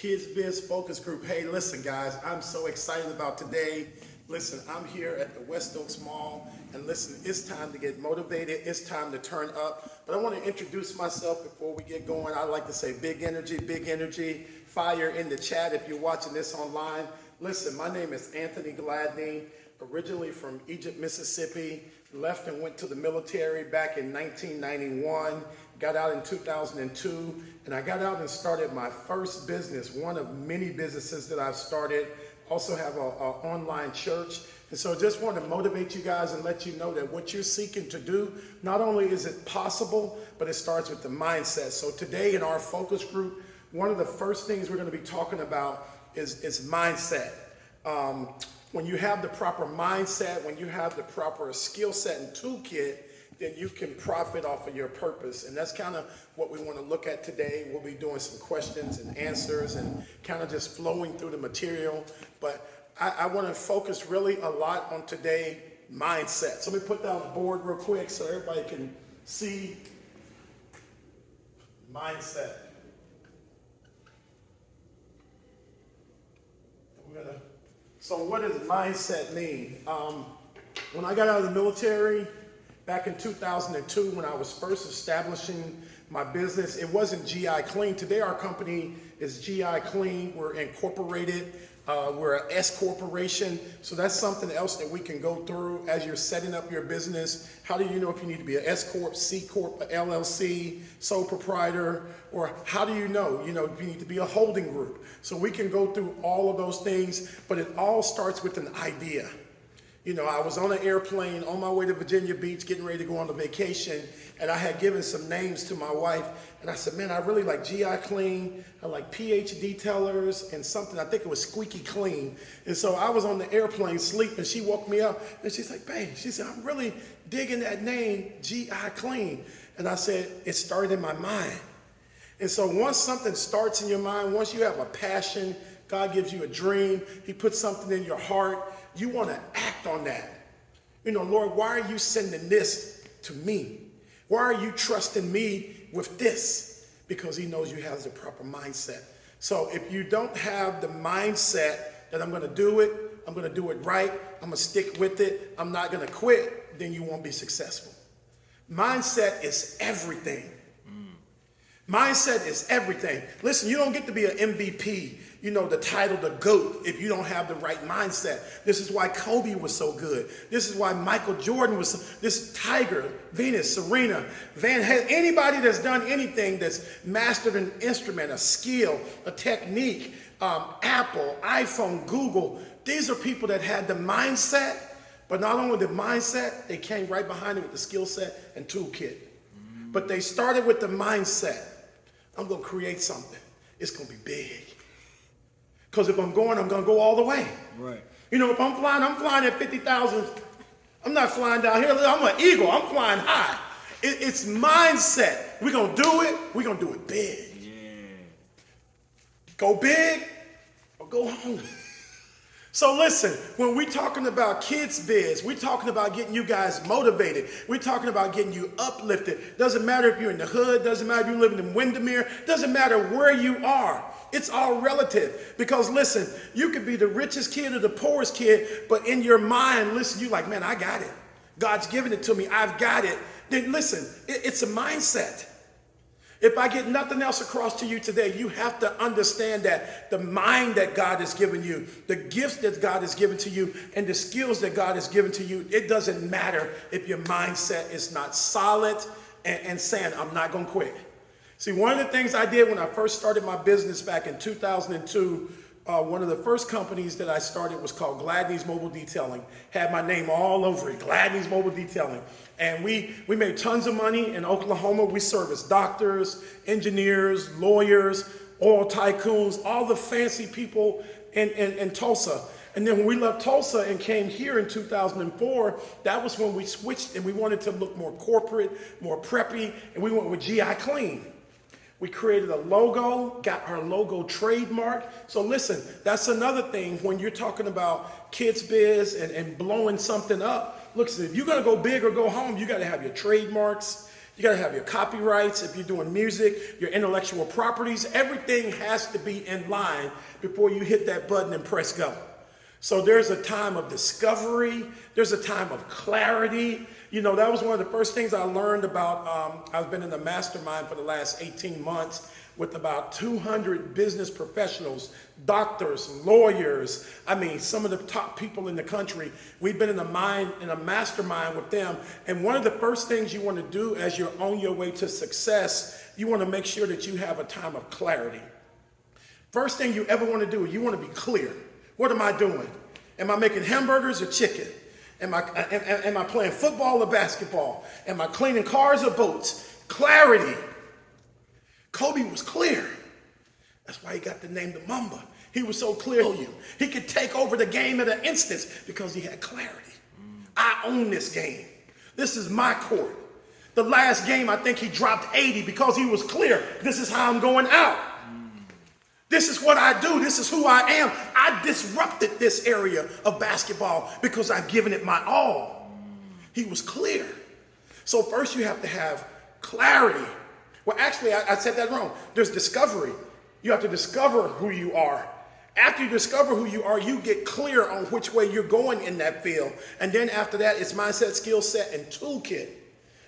Kidz Biz Focus Group. Hey, listen, guys, I'm so excited about today. Listen, I'm here at the West Oaks Mall, and listen, it's time to get motivated. It's time to turn up. But I want to introduce myself before we get going. I like to say big energy, fire in the chat if you're watching this online. Listen, my name is Anthony Gladney, originally from Egypt, Mississippi, left and went to the military back in 1991, got out in 2002, and I got out and started my first business, one of many businesses that I've started. Also have an online church. And so I just want to motivate you guys and let you know that what you're seeking to do, not only is it possible, but it starts with the mindset. So today in our focus group, one of the first things we're going to be talking about is mindset. When you have the proper mindset, when you have the proper skill set and toolkit, then you can profit off of your purpose. And that's kind of what we want to look at today. We'll be doing some questions and answers and kind of just flowing through the material. But I want to focus really a lot on today, mindset. So let me put down the board real quick so everybody can see mindset. So what does mindset mean? When I got out of the military back in 2002, when I was first establishing my business, it wasn't G.I Clean. Today our company is G.I Clean. We're incorporated. We're an S corporation. So that's something else that we can go through as you're setting up your business. How do you know if you need to be an S corp, C corp, a LLC, sole proprietor, or how do you know if you need to be a holding group? So we can go through all of those things, but it all starts with an idea. I was on an airplane on my way to Virginia Beach, getting ready to go on a vacation, and I had given some names to my wife, and I said, man, I really like G.I Clean, I like PH Detailers, and something, I think it was Squeaky Clean. And so I was on the airplane sleeping, she woke me up, and she's like, babe, she said, I'm really digging that name, G.I Clean. And I said, it started in my mind. And so once something starts in your mind, once you have a passion, God gives you a dream, he puts something in your heart, you want to act on that. Lord, why are you sending this to me? Why are you trusting me with this? Because he knows you have the proper mindset. So if you don't have the mindset that I'm going to do it, I'm going to do it right, I'm going to stick with it, I'm not going to quit, then you won't be successful. Mindset is everything. Mindset is everything. Listen, you don't get to be an MVP, the title, the GOAT, if you don't have the right mindset. This is why Kobe was so good. This is why Michael Jordan was, this Tiger, Venus, Serena, anybody that's done anything that's mastered an instrument, a skill, a technique, Apple, iPhone, Google, these are people that had the mindset, but not only the mindset, they came right behind it with the skill set and toolkit. But they started with the mindset. I'm going to create something. It's going to be big. Because if I'm going to go all the way. Right. If I'm flying at 50,000. I'm not flying down here. I'm an eagle. I'm flying high. It's mindset. We're going to do it. We're going to do it big. Yeah. Go big or go home. So listen, when we're talking about Kidz Biz, we're talking about getting you guys motivated. We're talking about getting you uplifted. Doesn't matter if you're in the hood, doesn't matter if you're living in Windermere, doesn't matter where you are. It's all relative. Because listen, you could be the richest kid or the poorest kid, but in your mind, listen, you're like, man, I got it. God's given it to me. I've got it. Then listen, it's a mindset. If I get nothing else across to you today, you have to understand that the mind that God has given you, the gifts that God has given to you, and the skills that God has given to you, it doesn't matter if your mindset is not solid and saying, I'm not going to quit. See, one of the things I did when I first started my business back in 2002, one of the first companies that I started was called Gladney's Mobile Detailing. Had my name all over it, Gladney's Mobile Detailing. And we made tons of money in Oklahoma. We serviced doctors, engineers, lawyers, oil tycoons, all the fancy people in Tulsa. And then when we left Tulsa and came here in 2004, that was when we switched and we wanted to look more corporate, more preppy, and we went with G.I Clean. We created a logo, got our logo trademark. So listen, that's another thing when you're talking about Kidz Biz and blowing something up. Look, if you're going to go big or go home, you got to have your trademarks. You got to have your copyrights. If you're doing music, your intellectual properties, everything has to be in line before you hit that button and press go. So there's a time of discovery. There's a time of clarity. You know, that was one of the first things I learned about. I've been in the mastermind for the last 18 months with about 200 business professionals, doctors, lawyers. I mean, some of the top people in the country. We've been in a mastermind with them. And one of the first things you want to do as you're on your way to success, you want to make sure that you have a time of clarity. First thing you ever want to do, you want to be clear. What am I doing? Am I making hamburgers or chicken? Am I playing football or basketball? Am I cleaning cars or boats? Clarity. Kobe was clear. That's why he got the name the Mamba. He was so clear. He could take over the game at an instant because he had clarity. I own this game. This is my court. The last game, I think he dropped 80 because he was clear. This is how I'm going out. This is what I do. This is who I am. I disrupted this area of basketball because I've given it my all. He was clear. So first you have to have clarity. Well, actually, I said that wrong. There's discovery. You have to discover who you are. After you discover who you are, you get clear on which way you're going in that field. And then after that, it's mindset, skill set, and toolkit.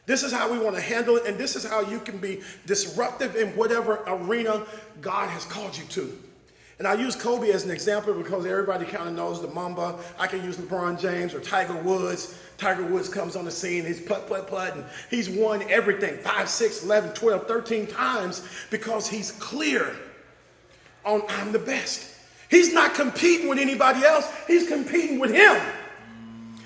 This is how we want to handle it, and this is how you can be disruptive in whatever arena God has called you to. And I use Kobe as an example because everybody kind of knows the Mamba. I can use LeBron James or Tiger Woods. Tiger Woods comes on the scene, he's putt, and he's won everything 5, 6, 11, 12, 13 times because he's clear on I'm the best. He's not competing with anybody else, he's competing with him.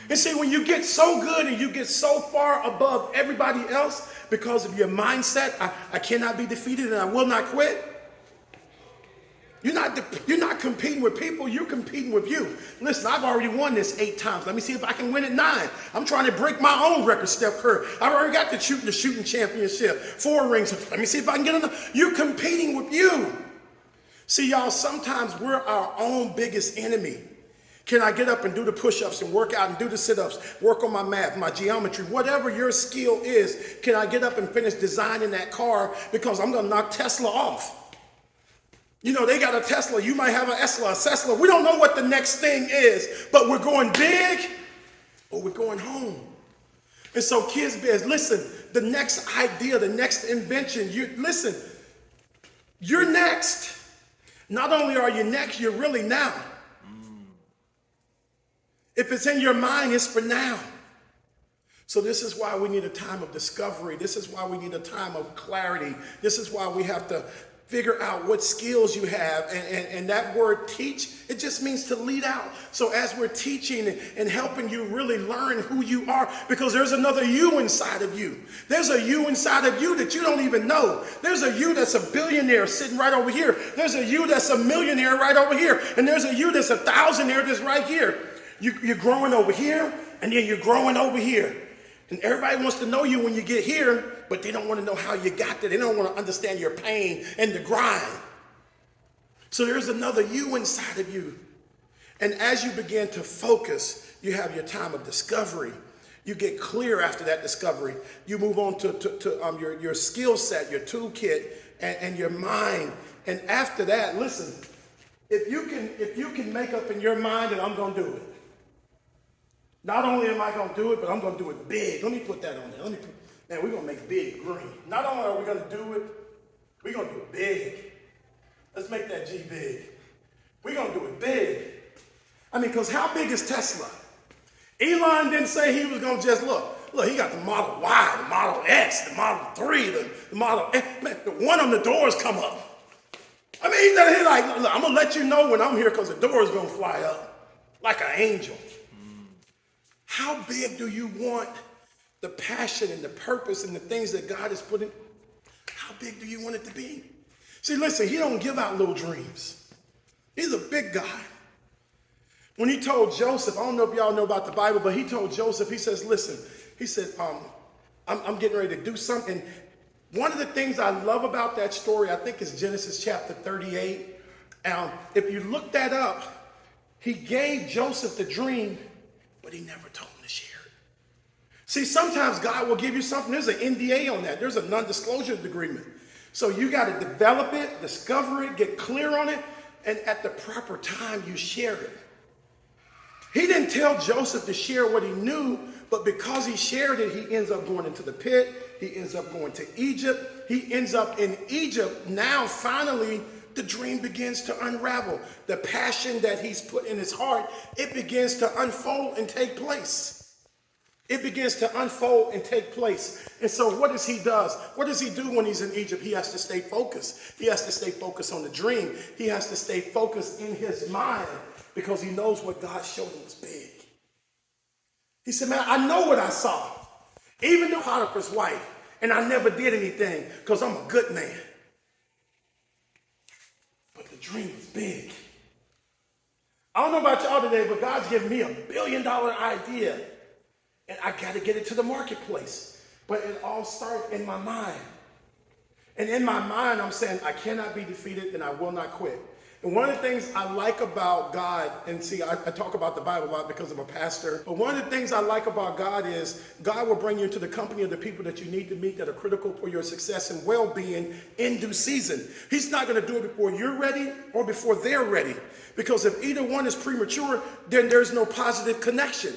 And see, when you get so good and you get so far above everybody else because of your mindset, I cannot be defeated and I will not quit. You're not competing with people, you're competing with you. Listen, I've already won this 8 times. Let me see if I can win it 9. I'm trying to break my own record, Steph Curry. I've already got the shooting championship, 4 rings. Let me see if I can get another. You're competing with you. See, y'all, sometimes we're our own biggest enemy. Can I get up and do the push-ups and work out and do the sit-ups, work on my math, my geometry, whatever your skill is, can I get up and finish designing that car because I'm going to knock Tesla off? You know, they got a Tesla. You might have a Tesla. We don't know what the next thing is, but we're going big or we're going home. And so Kidz Biz, listen, the next idea, the next invention, you're next. Not only are you next, you're really now. If it's in your mind, it's for now. So this is why we need a time of discovery. This is why we need a time of clarity. This is why we have to figure out what skills you have. And that word teach, it just means to lead out. So as we're teaching and helping you really learn who you are, because there's another you inside of you. There's a you inside of you that you don't even know. There's a you that's a billionaire sitting right over here. There's a you that's a millionaire right over here. And there's a you that's a thousandaire that's right here. You're growing over here, and then you're growing over here. And everybody wants to know you when you get here, but they don't want to know how you got there. They don't want to understand your pain and the grind. So there's another you inside of you. And as you begin to focus, you have your time of discovery. You get clear after that discovery. You move on to your skill set, your toolkit, and your mind. And after that, listen, if you can make up in your mind that I'm going to do it. Not only am I going to do it, but I'm going to do it big. Let me put that on there. Man, we're going to make big green. Not only are we going to do it, we're going to do it big. Let's make that G big. We're going to do it big. I mean, because how big is Tesla? Elon didn't say he was going to just look, he got the Model Y, the Model X, the Model 3, the Model X. Man, the one on the doors come up. I mean, he's like, look, I'm going to let you know when I'm here because the door is going to fly up like an angel. How big do you want the passion and the purpose and the things that God has put in? How big do you want it to be? See, listen, he don't give out little dreams. He's a big guy. When he told Joseph, I don't know if y'all know about the Bible, but he told Joseph, he says, listen, he said, I'm getting ready to do something. One of the things I love about that story, I think is Genesis chapter 38. If you look that up, he gave Joseph the dream, but he never told him to share it. See, sometimes God will give you something. There's an NDA on that. There's a non-disclosure agreement. So you got to develop it, discover it, get clear on it, and at the proper time, you share it. He didn't tell Joseph to share what he knew, but because he shared it, he ends up going into the pit. He ends up going to Egypt. He ends up in Egypt. Now, finally, the dream begins to unravel. The passion that he's put in his heart, it begins to unfold and take place. It begins to unfold and take place. And so what does he do? What does he do when he's in Egypt? He has to stay focused. He has to stay focused on the dream. He has to stay focused in his mind because he knows what God showed him was big. He said, man, I know what I saw. Even though Potiphar's wife, and I never did anything because I'm a good man. But the dream was big. I don't know about y'all today, but God's given me $1 billion idea. And I got to get it to the marketplace. But it all started in my mind. And in my mind, I'm saying, I cannot be defeated and I will not quit. And one of the things I like about God, and see, I talk about the Bible a lot because I'm a pastor, but one of the things I like about God is God will bring you into the company of the people that you need to meet that are critical for your success and well-being in due season. He's not going to do it before you're ready or before they're ready. Because if either one is premature, then there's no positive connection.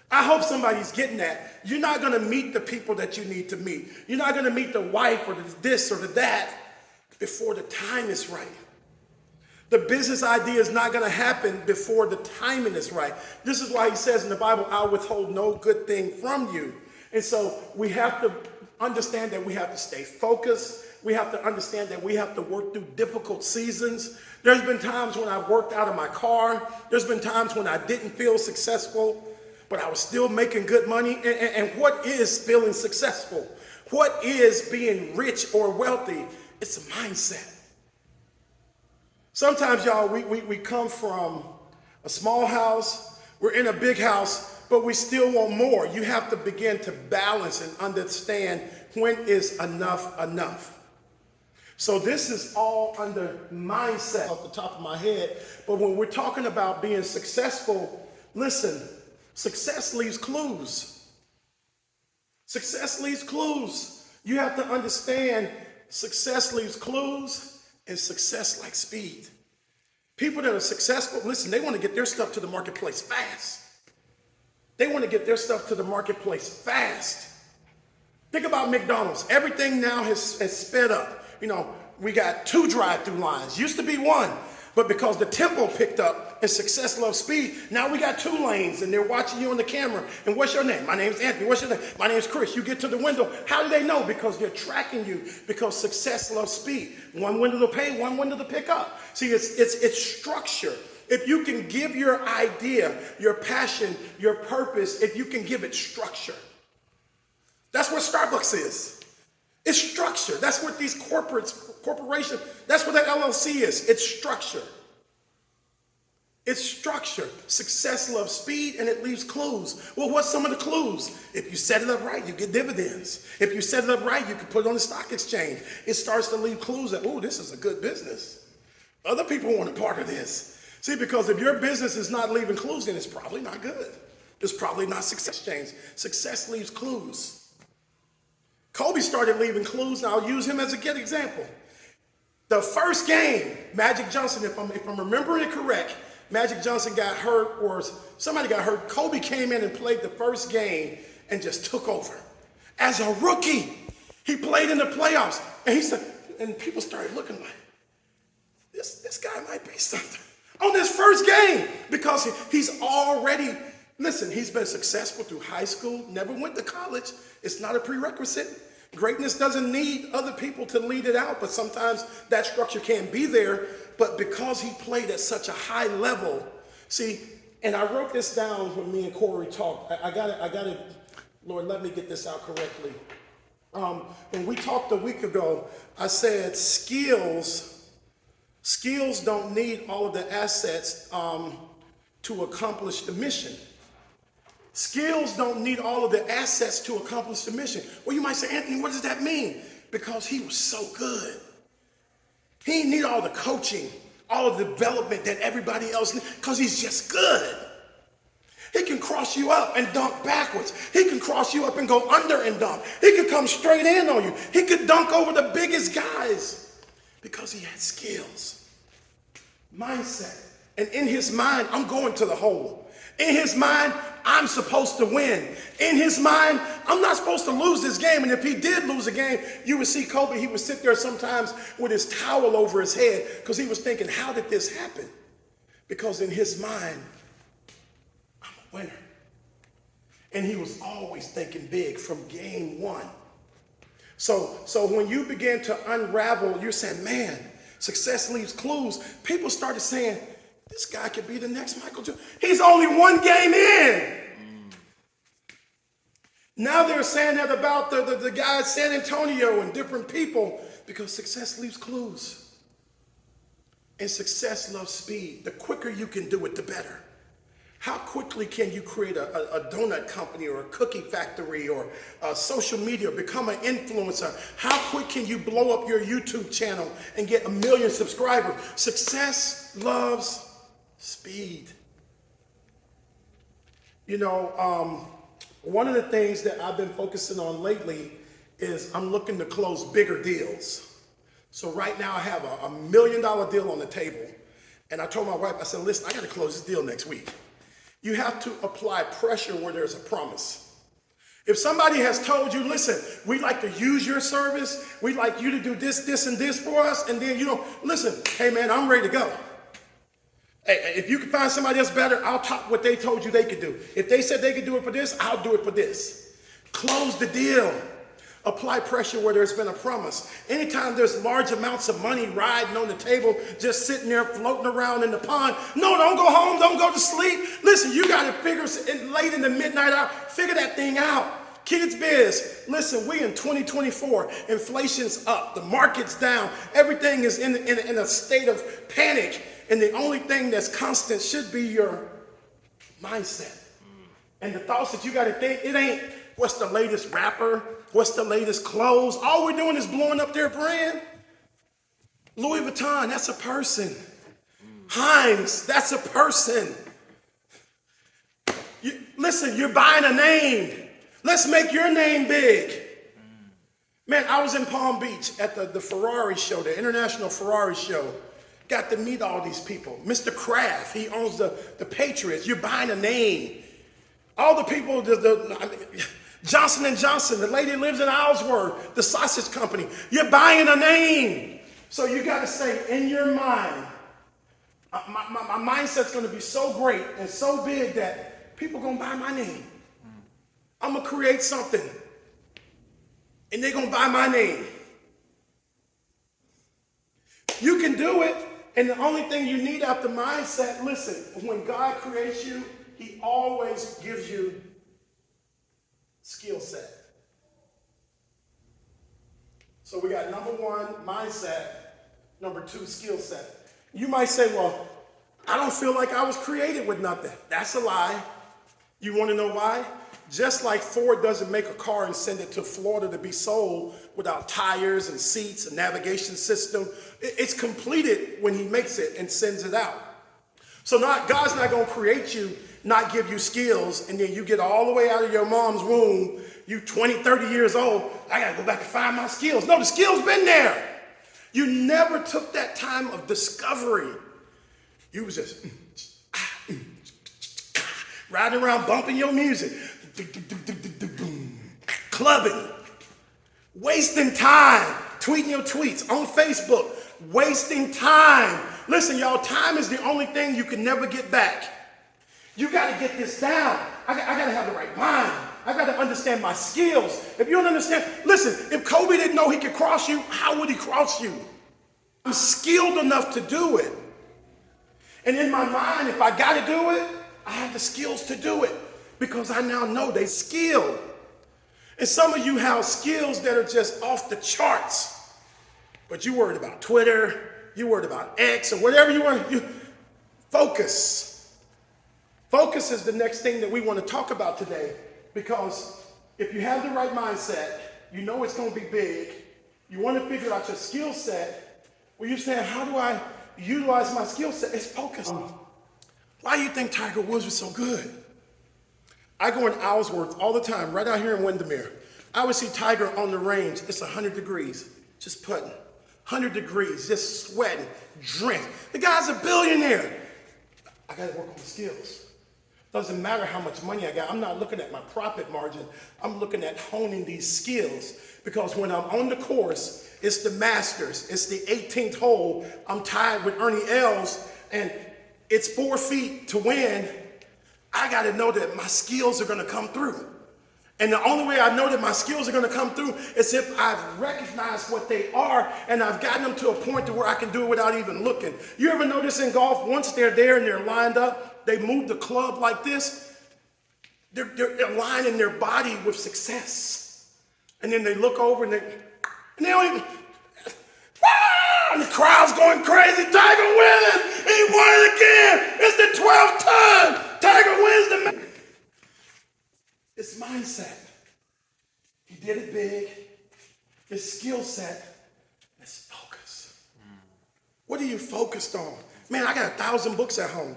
I hope somebody's getting that. You're not going to meet the people that you need to meet. You're not going to meet the wife or the this or the that before the time is right. The business idea is not going to happen before the timing is right. This is why he says in the Bible, I'll withhold no good thing from you. And so we have to understand that we have to stay focused. We have to understand that we have to work through difficult seasons. There's been times when I've worked out of my car. There's been times when I didn't feel successful, but I was still making good money. And what is feeling successful? What is being rich or wealthy? It's a mindset. Sometimes, y'all, we come from a small house. We're in a big house, but we still want more. You have to begin to balance and understand when is enough enough. So this is all under mindset off the top of my head. But when we're talking about being successful, listen, success leaves clues. Success leaves clues. You have to understand success leaves clues and success like speed. People that are successful, listen, they want to get their stuff to the marketplace fast. They want to get their stuff to the marketplace fast. Think about McDonald's. Everything now has sped up. You know, we got 2 drive-through lines. Used to be 1. But because the tempo picked up and success loves speed, now we got 2 lanes and they're watching you on the camera. And what's your name? My name's Anthony. What's your name? My name's Chris. You get to the window. How do they know? Because they're tracking you. Because success loves speed. 1 window to pay, 1 window to pick up. See, it's structure. If you can give your idea, your passion, your purpose, if you can give it structure. That's what Starbucks is. It's structure. That's what these corporations, that's what that LLC is. It's structure. It's structure. Success loves speed and it leaves clues. Well, what's some of the clues? If you set it up right, you get dividends. If you set it up right, you can put it on the stock exchange. It starts to leave clues that, oh, this is a good business. Other people want a part of this. See, because if your business is not leaving clues, then it's probably not good. It's probably not success exchange. Success leaves clues. Kobe started leaving clues, and I'll use him as a good example. The first game, Magic Johnson, if I'm remembering it correct, Magic Johnson got hurt or somebody got hurt. Kobe came in and played the first game and just took over. As a rookie, he played in the playoffs. And he said, and people started looking like, this guy might be something on this first game because he's already, listen, he's been successful through high school, never went to college. It's not a prerequisite. Greatness doesn't need other people to lead it out, but sometimes that structure can't be there. But because he played at such a high level, see, and I wrote this down when me and Corey talked. I got it, Lord, let me get this out correctly. When we talked a week ago, I said skills don't need all of the assets to accomplish the mission. Skills don't need all of the assets to accomplish the mission. Well, you might say, Anthony, what does that mean? Because he was so good. He didn't need all the coaching, all of the development that everybody else needs, because he's just good. He can cross you up and dunk backwards. He can cross you up and go under and dunk. He can come straight in on you. He could dunk over the biggest guys because he had skills. Mindset. And in his mind, I'm going to the hole. In his mind, I'm supposed to win. In his mind, I'm not supposed to lose this game. And if he did lose a game, you would see Kobe, he would sit there sometimes with his towel over his head because he was thinking, how did this happen? Because in his mind, I'm a winner. And he was always thinking big from game one. So when you begin to unravel, you're saying, man, success leaves clues. People started saying, this guy could be the next Michael Jordan. He's only one game in. Now they're saying that about the guy at San Antonio and different people because success leaves clues. And success loves speed. The quicker you can do it, the better. How quickly can you create a donut company or a cookie factory or social media, become an influencer? How quick can you blow up your YouTube channel and get 1 million subscribers? Success loves speed. You know, one of the things that I've been focusing on lately is I'm looking to close bigger deals. So right now I have a $1 million deal on the table. And I told my wife, I said, listen, I got to close this deal next week. You have to apply pressure where there's a promise. If somebody has told you, listen, we'd like to use your service. We'd like you to do this, this, and this for us. And then you don't, listen, hey man, I'm ready to go. Hey, if you can find somebody else better, I'll top what they told you they could do. If they said they could do it for this, I'll do it for this. Close the deal. Apply pressure where there's been a promise. Anytime there's large amounts of money riding on the table, just sitting there floating around in the pond, no, don't go home, don't go to sleep. Listen, you got to figure it late in the midnight hour, figure that thing out. Kidz Biz, listen, we in 2024, inflation's up, the market's down, everything is in a state of panic. And the only thing that's constant should be your mindset. And the thoughts that you got to think, it ain't what's the latest rapper, what's the latest clothes. All we're doing is blowing up their brand. Louis Vuitton, that's a person. Heinz, that's a person. Listen, you're buying a name. Let's make your name big. Man, I was in Palm Beach at the Ferrari show, the International Ferrari show. Got to meet all these people. Mr. Kraft, he owns the Patriots. You're buying a name. All the people, Johnson & Johnson, the lady lives in Ellsworth, the sausage company. You're buying a name. So you got to say in your mind, my mindset's going to be so great and so big that people are going to buy my name. I'm going to create something. And they're going to buy my name. You can do it. And the only thing you need after mindset, listen, when God creates you, he always gives you skill set. So we got number 1, mindset. Number 2, skill set. You might say, well, I don't feel like I was created with nothing. That's a lie. You want to know why? Just like Ford doesn't make a car and send it to Florida to be sold without tires and seats and navigation system, it's completed when he makes it and sends it out. So God's not going to create you, not give you skills, and then you get all the way out of your mom's womb, you 20, 30 years old, I got to go back and find my skills. No, the skills been there. You never took that time of discovery. You was just riding around bumping your music. Clubbing, wasting time, tweeting your tweets on Facebook, wasting time. Listen, y'all, time is the only thing you can never get back. You got to get this down. I got to have the right mind. I got to understand my skills. If you don't understand, listen, if Kobe didn't know he could cross you, how would he cross you? I'm skilled enough to do it. And in my mind, if I got to do it, I have the skills to do it. Because I now know they skilled. And some of you have skills that are just off the charts. But you worried about Twitter, you worried about X, or whatever you want. Focus. Focus is the next thing that we want to talk about today. Because if you have the right mindset, you know it's going to be big. You want to figure out your skill set. Well, you're saying, how do I utilize my skill set? It's focus. Why do you think Tiger Woods was so good? I go in Ellsworth all the time, right out here in Windermere. I would see Tiger on the range. It's 100 degrees, just putting. 100 degrees, just sweating, drenched. The guy's a billionaire. I got to work on the skills. Doesn't matter how much money I got. I'm not looking at my profit margin. I'm looking at honing these skills, because when I'm on the course, it's the Masters. It's the 18th hole. I'm tied with Ernie Els, and it's 4 feet to win. I got to know that my skills are going to come through. And the only way I know that my skills are going to come through is if I've recognized what they are and I've gotten them to a point to where I can do it without even looking. You ever notice in golf, once they're there and they're lined up, they move the club like this, they're aligning their body with success. And then they look over and they don't even, and the crowd's going crazy. Tiger wins. He won it again. It's the 12th time. Tiger wins the match. It's mindset. He did it big. His skill set is focus. What are you focused on? Man, I got 1,000 books at home.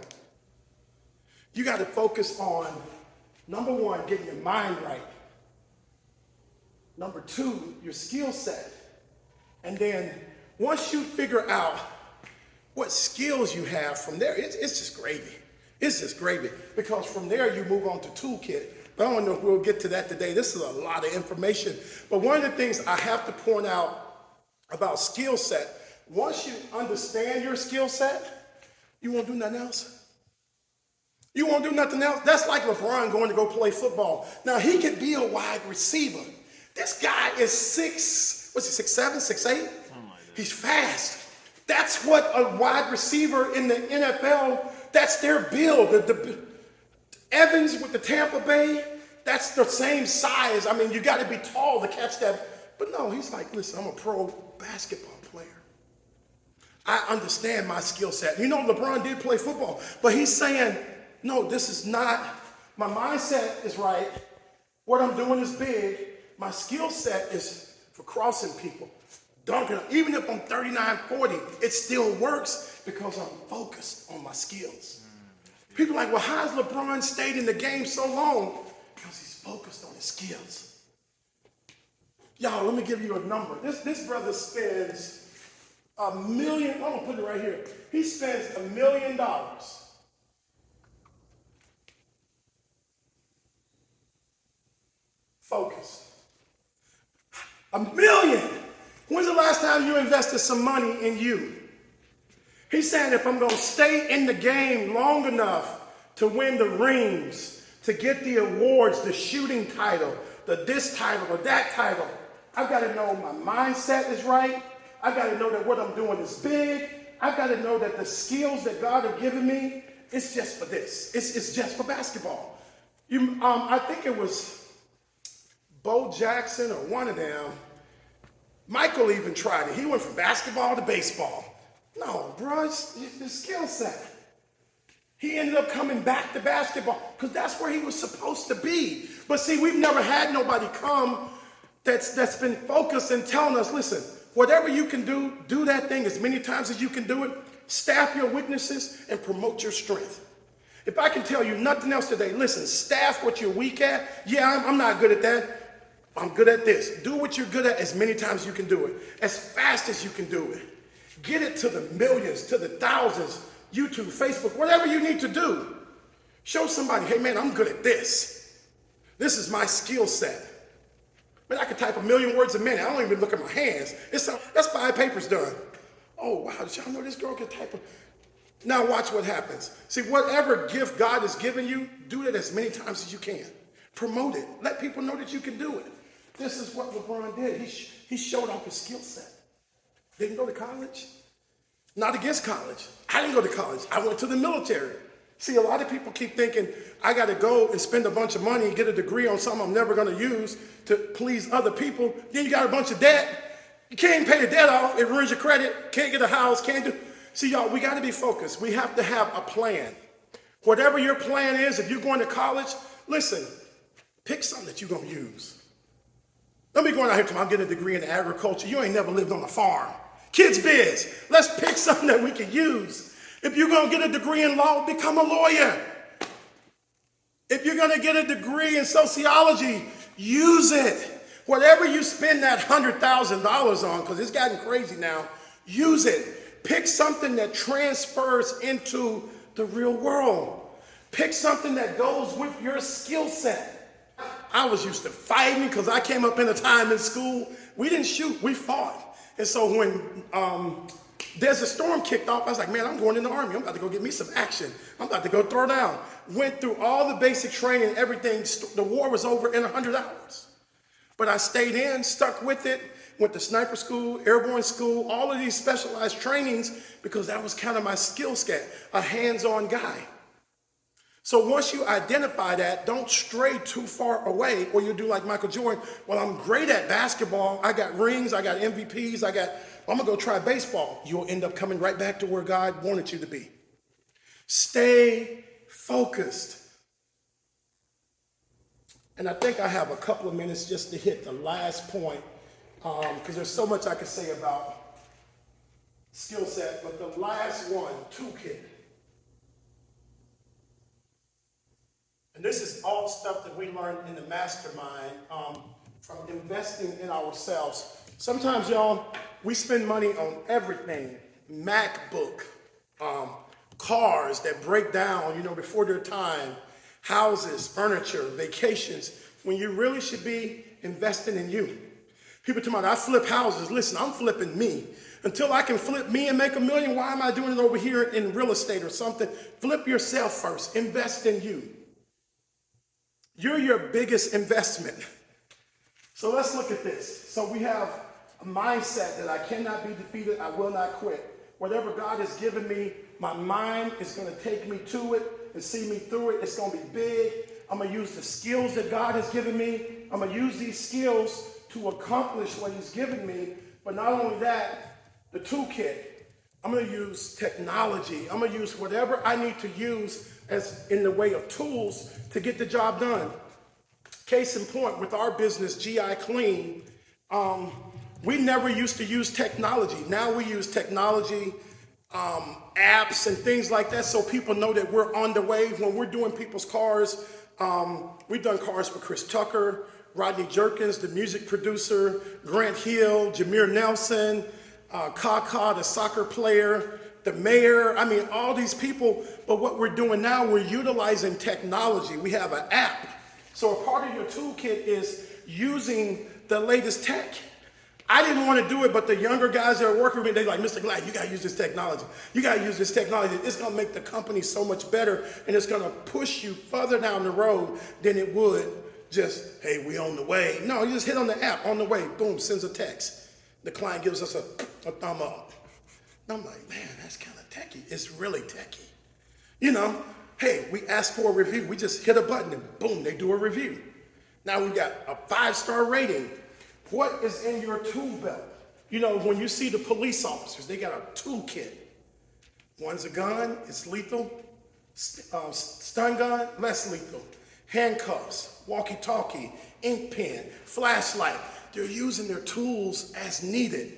You got to focus on, number one, getting your mind right. Number two, your skill set. And then once you figure out what skills you have from there, it's just gravy. It's just gravy. Because from there, you move on to toolkit. But I don't know if we'll get to that today. This is a lot of information. But one of the things I have to point out about skill set, once you understand your skill set, you won't do nothing else. You won't do nothing else. That's like LeBron going to go play football. Now, he could be a wide receiver. This guy is 6'7", 6'8"? He's fast. That's what a wide receiver in the NFL, that's their build. The Evans with the Tampa Bay, that's the same size. I mean, you got to be tall to catch that. But no, he's like, listen, I'm a pro basketball player. I understand my skill set. You know, LeBron did play football, but he's saying, no, this is not, my mindset is right. What I'm doing is big. My skill set is for crossing people, dunking. Even if I'm 39, 40, it still works because I'm focused on my skills. People are like, well, how has LeBron stayed in the game so long? Because he's focused on his skills. Y'all, let me give you a number. This brother spends $1 million. I'm going to put it right here. He spends $1 million. Focus. $1 million. When's the last time you invested some money in you? He's saying if I'm going to stay in the game long enough to win the rings, to get the awards, the shooting title, the this title or that title, I've got to know my mindset is right. I've got to know that what I'm doing is big. I've got to know that the skills that God has given me, it's just for this. It's just for basketball. I think it was Bo Jackson or one of them. Michael even tried it. He went from basketball to baseball. No, bro, it's the skill set. He ended up coming back to basketball because that's where he was supposed to be. But see, we've never had nobody come that's been focused and telling us, listen, whatever you can do that thing as many times as you can do it. Staff your weaknesses and promote your strength. If I can tell you nothing else today, listen, staff what you're weak at. Yeah, I'm not good at that. I'm good at this. Do what you're good at as many times as you can do it, as fast as you can do it. Get it to the millions, to the thousands, YouTube, Facebook, whatever you need to do. Show somebody, hey man, I'm good at this. This is my skill set. Man, I can type 1 million words a minute. I don't even look at my hands. That's 5 papers done. Oh wow, did y'all know this girl can type Now watch what happens. See, whatever gift God has given you, do it as many times as you can. Promote it. Let people know that you can do it. This is what LeBron did. He showed off his skill set. Didn't go to college. Not against college. I didn't go to college. I went to the military. See, a lot of people keep thinking, I got to go and spend a bunch of money and get a degree on something I'm never going to use to please other people. Then you got a bunch of debt. You can't even pay the debt off. It ruins your credit. Can't get a house. Can't do. See, y'all, we got to be focused. We have to have a plan. Whatever your plan is, if you're going to college, listen, pick something that you're going to use. Don't be going out here to I'm getting a degree in agriculture. You ain't never lived on a farm. Kidz Biz. Let's pick something that we can use. If you're going to get a degree in law, become a lawyer. If you're going to get a degree in sociology, use it. Whatever you spend that $100,000 on, because it's gotten crazy now, use it. Pick something that transfers into the real world. Pick something that goes with your skill set. I was used to fighting because I came up in a time in school, we didn't shoot, we fought. And so when Desert Storm kicked off, I was like, man, I'm going in the Army. I'm about to go get me some action. I'm about to go throw down. Went through all the basic training, everything. The war was over in 100 hours. But I stayed in, stuck with it, went to sniper school, airborne school, all of these specialized trainings because that was kind of my skill set, a hands-on guy. So once you identify that, don't stray too far away or you'll do like Michael Jordan. Well, I'm great at basketball. I got rings, I got MVPs, I'm gonna go try baseball. You'll end up coming right back to where God wanted you to be. Stay focused. And I think I have a couple of minutes just to hit the last point because there's so much I could say about skill set, but the last one, toolkit. And this is all stuff that we learned in the mastermind from investing in ourselves. Sometimes, y'all, we spend money on everything. MacBook, cars that break down, before their time, houses, furniture, vacations, when you really should be investing in you. People tell me, I flip houses. Listen, I'm flipping me. Until I can flip me and make $1 million, why am I doing it over here in real estate or something? Flip yourself first. Invest in you. You're your biggest investment. So let's look at this. So we have a mindset that I cannot be defeated. I will not quit. Whatever God has given me, my mind is going to take me to it and see me through it. It's going to be big. I'm going to use the skills that God has given me. I'm going to use these skills to accomplish what he's given me. But not only that, the toolkit. I'm going to use technology. I'm going to use whatever I need to use as in the way of tools to get the job done. Case in point, with our business, G.I Clean, we never used to use technology. Now we use technology, apps and things like that so people know that we're on the way. When we're doing people's cars, we've done cars for Chris Tucker, Rodney Jerkins, the music producer, Grant Hill, Jameer Nelson, Kaka, the soccer player, the mayor, all these people. But what we're doing now, we're utilizing technology. We have an app. So a part of your toolkit is using the latest tech. I didn't want to do it, but the younger guys that are working with me, they're like, Mr. Gladney, you got to use this technology. You got to use this technology. It's going to make the company so much better, and it's going to push you further down the road than it would just, hey, we on the way. No, you just hit on the app, on the way, boom, sends a text. The client gives us a thumb up. And I'm like, man, that's kind of techie. It's really techie. Hey, we ask for a review. We just hit a button and boom, they do a review. Now we got a 5-star rating. What is in your tool belt? When you see the police officers, they got a toolkit. One's a gun, it's lethal. Stun gun, less lethal. Handcuffs, walkie-talkie, ink pen, flashlight. They're using their tools as needed.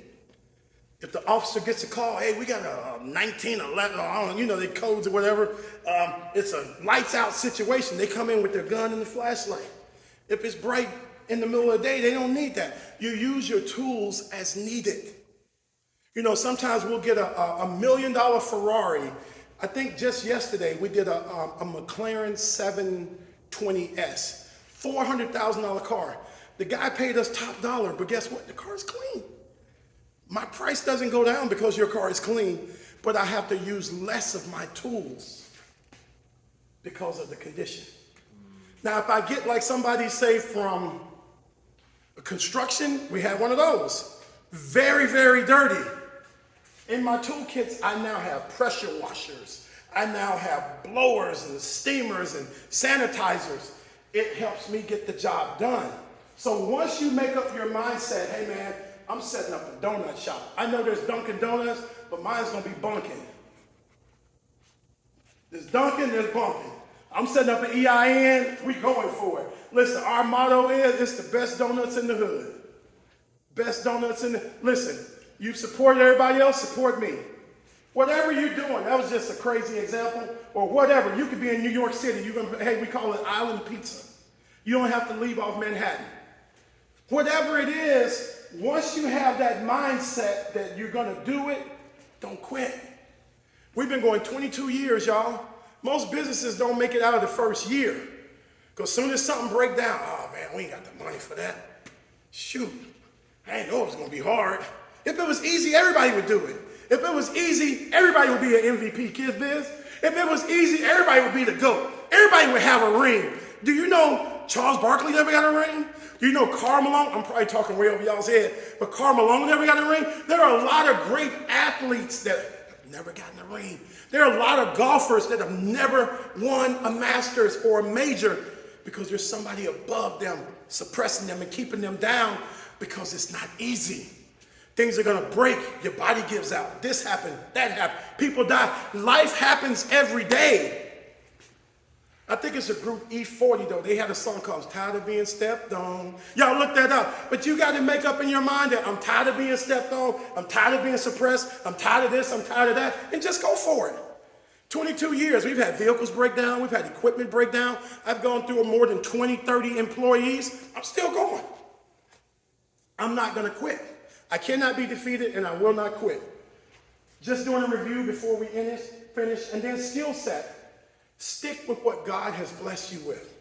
If the officer gets a call, hey, we got a 1911, they codes or whatever. It's a lights out situation. They come in with their gun and the flashlight. If it's bright in the middle of the day, they don't need that. You use your tools as needed. Sometimes we'll get a $1 million Ferrari. I think just yesterday we did a McLaren 720S, $400,000 car. The guy paid us top dollar, but guess what? The car's clean. My price doesn't go down because your car is clean, but I have to use less of my tools because of the condition. Now, if I get like somebody say from construction, we had one of those. Very, very dirty. In my toolkits, I now have pressure washers. I now have blowers and steamers and sanitizers. It helps me get the job done. So once you make up your mindset, hey man, I'm setting up a donut shop. I know there's Dunkin' Donuts, but mine's gonna be bunkin'. There's Dunkin', there's bunkin'. I'm setting up an EIN, we going for it. Listen, our motto is, it's the best donuts in the hood. Best donuts in the, listen, you support everybody else, support me. Whatever you're doing, that was just a crazy example, or whatever. You could be in New York City. You're gonna, hey, we call it island pizza. You don't have to leave off Manhattan. Whatever it is, once you have that mindset that you're gonna do it, don't quit. We've been going 22 years, y'all. Most businesses don't make it out of the first year. Because as soon as something breaks down, oh man, we ain't got the money for that. Shoot, I didn't know it was gonna be hard. If it was easy, everybody would do it. If it was easy, everybody would be an MVP, Kidz Biz. If it was easy, everybody would be the GOAT. Everybody would have a ring. Do you know Charles Barkley never got a ring? Do you know Karl Malone? I'm probably talking way over y'all's head, but Karl Malone never got a ring. There are a lot of great athletes that have never gotten a ring. There are a lot of golfers that have never won a Masters or a major because there's somebody above them suppressing them and keeping them down because it's not easy. Things are gonna break, your body gives out. This happened, that happened, people die. Life happens every day. I think it's a group E40 though. They had a song called Tired of Being Stepped On. Y'all look that up. But you gotta make up in your mind that I'm tired of being stepped on, I'm tired of being suppressed, I'm tired of this, I'm tired of that, and just go for it. 22 years, we've had vehicles break down, we've had equipment break down. I've gone through more than 20, 30 employees. I'm still going. I'm not gonna quit. I cannot be defeated and I will not quit. Just doing a review before we finish, and then skill set. Stick with what God has blessed you with.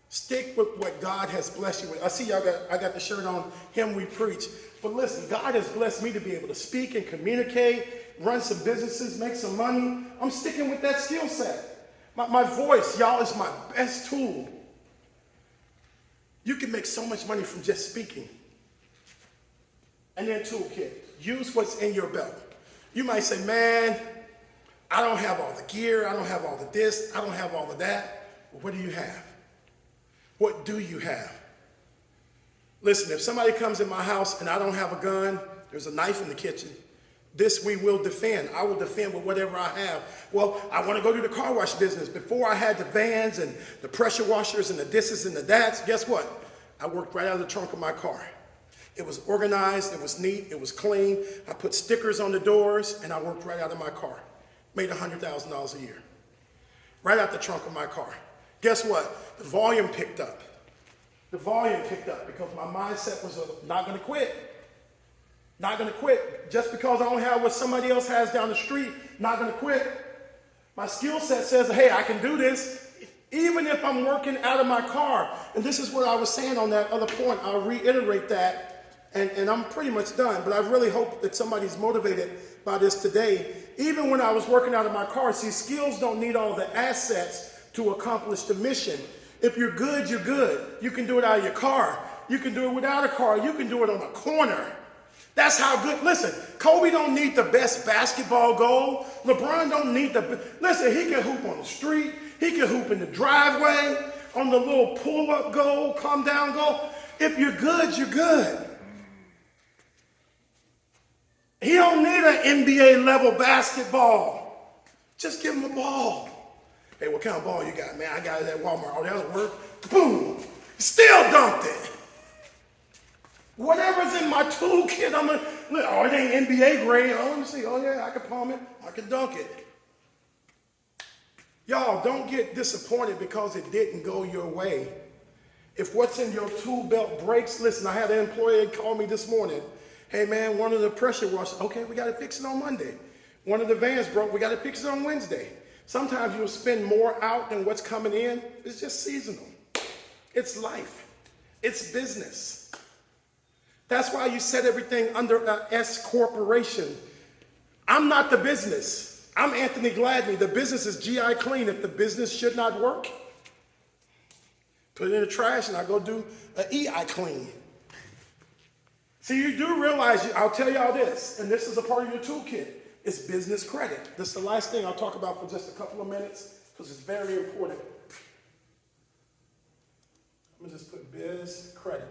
Stick with what God has blessed you with. I see I got the shirt on, Him We Preach. But listen, God has blessed me to be able to speak and communicate, run some businesses, make some money. I'm sticking with that skill set. My voice, y'all, is my best tool. You can make so much money from just speaking. And then toolkit, use what's in your belt. You might say, man, I don't have all the gear, I don't have all the this, I don't have all of that. Well, what do you have? What do you have? Listen, if somebody comes in my house and I don't have a gun, there's a knife in the kitchen. This we will defend. I will defend with whatever I have. Well, I want to go to the car wash business. Before I had the vans and the pressure washers and the thises and the that's, guess what? I worked right out of the trunk of my car. It was organized, it was neat, it was clean. I put stickers on the doors and I worked right out of my car. Made $100,000 a year. Right out the trunk of my car. Guess what? The volume picked up. The volume picked up because my mindset was not gonna quit. Not gonna quit. Just because I don't have what somebody else has down the street, not gonna quit. My skill set says, hey, I can do this, even if I'm working out of my car. And this is what I was saying on that other point. I'll reiterate that. And I'm pretty much done, but I really hope that somebody's motivated by this today. Even when I was working out of my car, see, skills don't need all the assets to accomplish the mission. If you're good, you're good. You can do it out of your car. You can do it without a car. You can do it on a corner. That's how good, listen, Kobe don't need the best basketball goal. LeBron don't need listen, he can hoop on the street. He can hoop in the driveway, on the little pull-up goal, come down goal. If you're good, you're good. He don't need an NBA level basketball. Just give him a ball. Hey, what kind of ball you got, man? I got it at Walmart. Oh, that'll work. Boom. Still dunked it. Whatever's in my toolkit, oh, it ain't NBA grade. Oh, let me see. Oh, yeah, I can palm it. I can dunk it. Y'all, don't get disappointed because it didn't go your way. If what's in your tool belt breaks, listen, I had an employee call me this morning. Hey man, one of the pressure washers, okay, we got to fix it on Monday. One of the vans broke, we got to fix it on Wednesday. Sometimes you'll spend more out than what's coming in. It's just seasonal. It's life. It's business. That's why you set everything under an S corporation. I'm not the business. I'm Anthony Gladney. The business is G.I Clean. If the business should not work, put it in the trash and I go do an E.I Clean. See, you do realize, I'll tell y'all this, and this is a part of your toolkit, it's business credit. This is the last thing I'll talk about for just a couple of minutes because it's very important. I'm going to just put biz credit.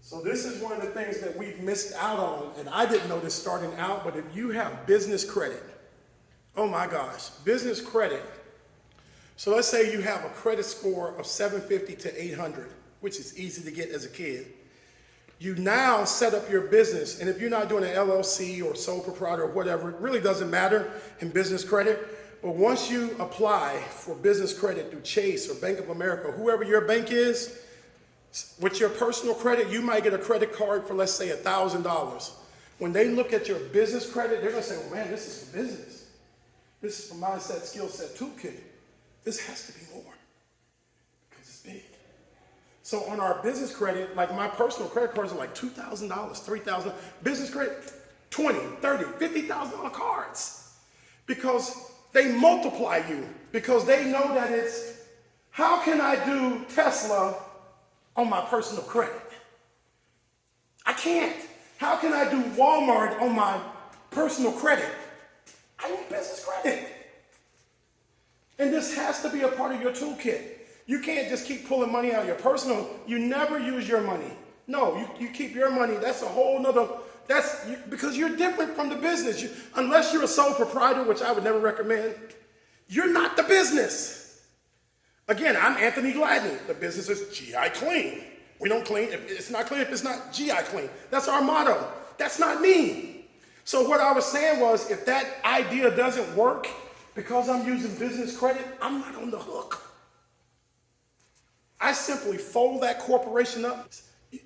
So this is one of the things that we've missed out on, and I didn't know this starting out, but if you have business credit, oh my gosh, business credit. So let's say you have a credit score of 750 to 800. Which is easy to get as a kid. You now set up your business, and if you're not doing an LLC or sole proprietor or whatever, it really doesn't matter in business credit. But once you apply for business credit through Chase or Bank of America, whoever your bank is, with your personal credit, you might get a credit card for, let's say, $1,000. When they look at your business credit, they're gonna say, well, man, this is for business. This is for mindset, skill set, toolkit. This has to be more because it's big. So on our business credit, like my personal credit cards are like $2,000, $3,000. Business credit, $20,000, $30,000, $50,000 cards. Because they multiply you. Because they know that it's, how can I do Tesla on my personal credit? I can't. How can I do Walmart on my personal credit? I need business credit. And this has to be a part of your toolkit. You can't just keep pulling money out of your personal. You never use your money. No, you keep your money. That's a whole nother, because you're different from the business. Unless you're a sole proprietor, which I would never recommend, you're not the business. Again, I'm Anthony Gladney. The business is G.I Clean. We don't clean. It's not clean if it's not G.I Clean. That's our motto. That's not me. So what I was saying was, if that idea doesn't work, because I'm using business credit, I'm not on the hook. I simply fold that corporation up.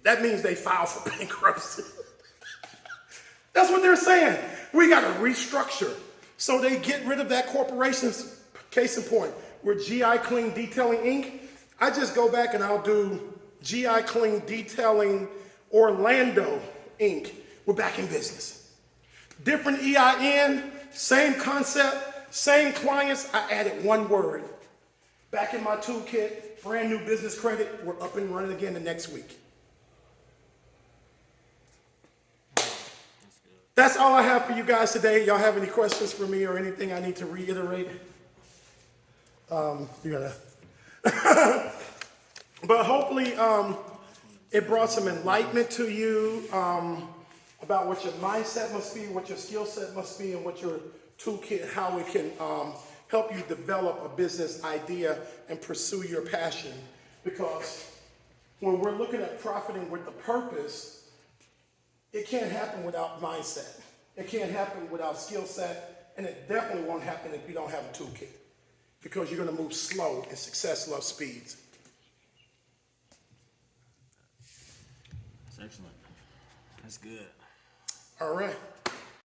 That means they file for bankruptcy. That's what they're saying. We got to restructure. So they get rid of that corporation's, case in point, we're G.I Clean Detailing Inc. I just go back and I'll do G.I Clean Detailing Orlando Inc. We're back in business. Different EIN, same concept, same clients. I added one word. Back in my toolkit. Brand new business credit, we're up and running again the next week. That's all I have for you guys today. Y'all have any questions for me or anything I need to reiterate? You gotta. But hopefully it brought some enlightenment to you about what your mindset must be, what your skill set must be, and what your toolkit, how it can help you develop a business idea and pursue your passion. Because when we're looking at profiting with the purpose, it can't happen without mindset. It can't happen without skill set, and it definitely won't happen if you don't have a toolkit. Because you're gonna move slow, and success loves speeds. That's excellent. That's good. All right.